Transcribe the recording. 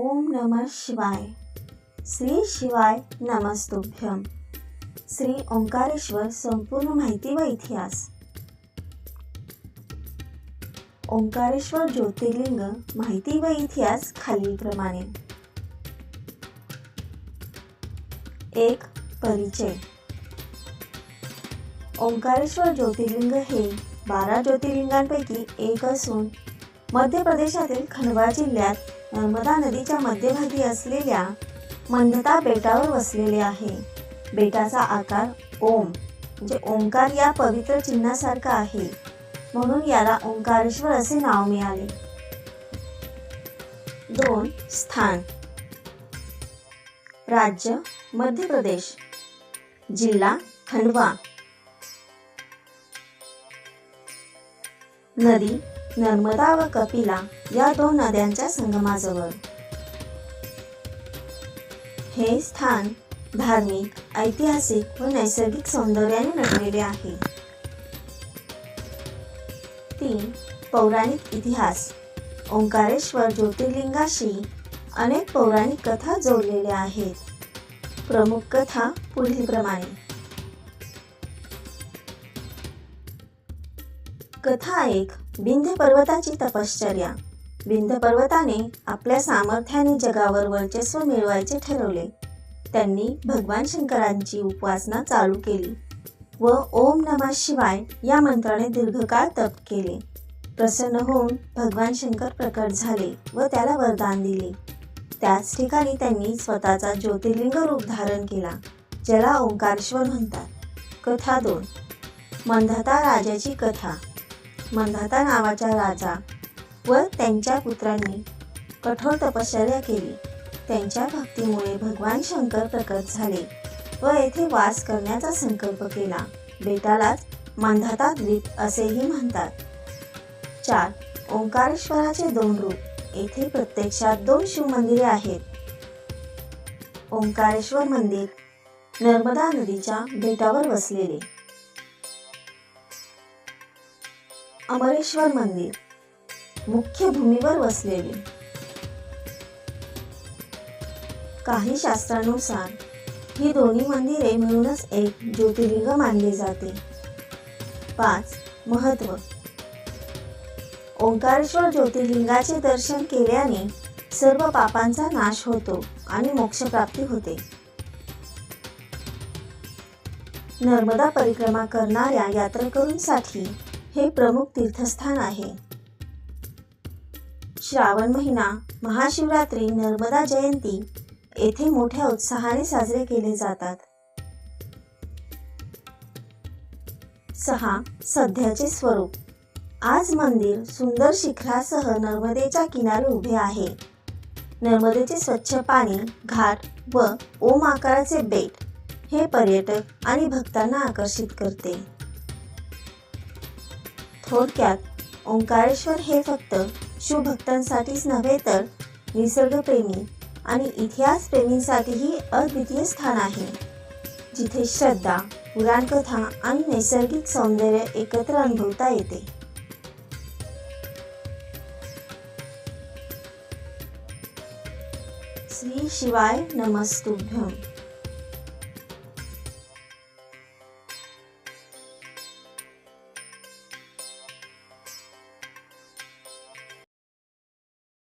ओम नमः शिवाय. श्री शिवाय नमस्तुभ्यम. श्री ओंकारेश्वर संपूर्ण माहिती व इतिहास. ओंकारेश्वर ज्योतिर्लिंग माहिती व इतिहास खालीलप्रमाणे. 1. परिचय. ओंकारेश्वर ज्योतिर्लिंग हे 12 ज्योतिर्लिंगांपैकी एक असून मध्य प्रदेशातील खंडवा जिल्ह्यात नर्मदा नदीच्या मध्यभागी असलेल्या मंदता बेटावर वसलेले आहे. बेटाचा आकार ओम म्हणजे ओंकार या पवित्र चिन्हासारखा आहे, म्हणून याला ओंकारेश्वर असे नाव मिळाले. 2. स्थान. राज्य मध्य प्रदेश. जिल्हा खंडवा. नदी नर्मदा व कपिला या 2 नद्यांच्या संगमाजवळ. हे स्थान धार्मिक, ऐतिहासिक व नैसर्गिक सौंदर्याने नटलेले आहे. 3. पौराणिक इतिहास. ओंकारेश्वर ज्योतिर्लिंगाशी अनेक पौराणिक कथा जोडलेल्या आहेत. प्रमुख कथा पुढीलप्रमाणे. कथा 1. विंध्य पर्वताची तपश्चर्या. विंध्य पर्वताने आपल्या सामर्थ्याने जगावर वर्चस्व मिळवायचे ठरवले. त्यांनी भगवान शंकरांची उपासना चालू केली व ओम नमः शिवाय या मंत्राने दीर्घकाळ तप केले. प्रसन्न होऊन भगवान शंकर प्रकट झाले व त्याला वरदान दिले. त्याच ठिकाणी त्यांनी स्वतःचा ज्योतिर्लिंग रूप धारण केला, ज्याला ओंकारेश्वर म्हणतात. कथा 2. मंदता राजाची कथा. मंदता नावाच्या राजा व त्यांच्या पुत्रांनी कठोर तपश्चर्या केली. त्यांच्या भक्तीमुळे भगवान शंकर प्रकट झाले व येथे वास करण्याचा संकल्प केला. बेटालाच मंदता द्वीप असेही म्हणतात. 4. ओंकारेश्वराचे 2 रूप. येथे प्रत्यक्षात 2 शिवमंदिरे आहेत. ओंकारेश्वर मंदिर नर्मदा नदीच्या बेटावर वसलेले. अमरेश्वर मंदिर मुख्य भूमीवर वसलेले. काही शास्त्रानुसार ही दोन्ही मंदिरे मिळूनच एक ज्योतिर्लिंग मानले जाते. 5. महत्त्व. ओंकारेश्वर ज्योतिर्लिंगाचे दर्शन केल्याने सर्व पापांचा नाश होतो आणि मोक्षप्राप्ती होते. नर्मदा परिक्रमा करणाऱ्या यात्रेकरूंसाठी हे प्रमुख तीर्थस्थान आहे. श्रावण महिना, महाशिवरात्री, नर्मदा जयंती येथे मोठ्या उत्साहाने साजरे केले जातात. 6. सध्याचे स्वरूप. आज मंदिर सुंदर शिखरासह नर्मदेच्या किनारी उभे आहे. नर्मदेचे स्वच्छ पाणी, घाट व ओम आकाराचे बेट हे पर्यटक आणि भक्तांना आकर्षित करते. थोडक्यात ओंकारेश्वर हे फक्त शिवभक्तांसाठीच नव्हे तर निसर्गप्रेमी आणि इतिहासप्रेमींसाठीही अद्वितीय स्थान आहे, जिथे श्रद्धा, पुराणकथा आणि नैसर्गिक सौंदर्य एकत्र अनुभवता येते. श्री शिवाय नमस्तुभ्यम.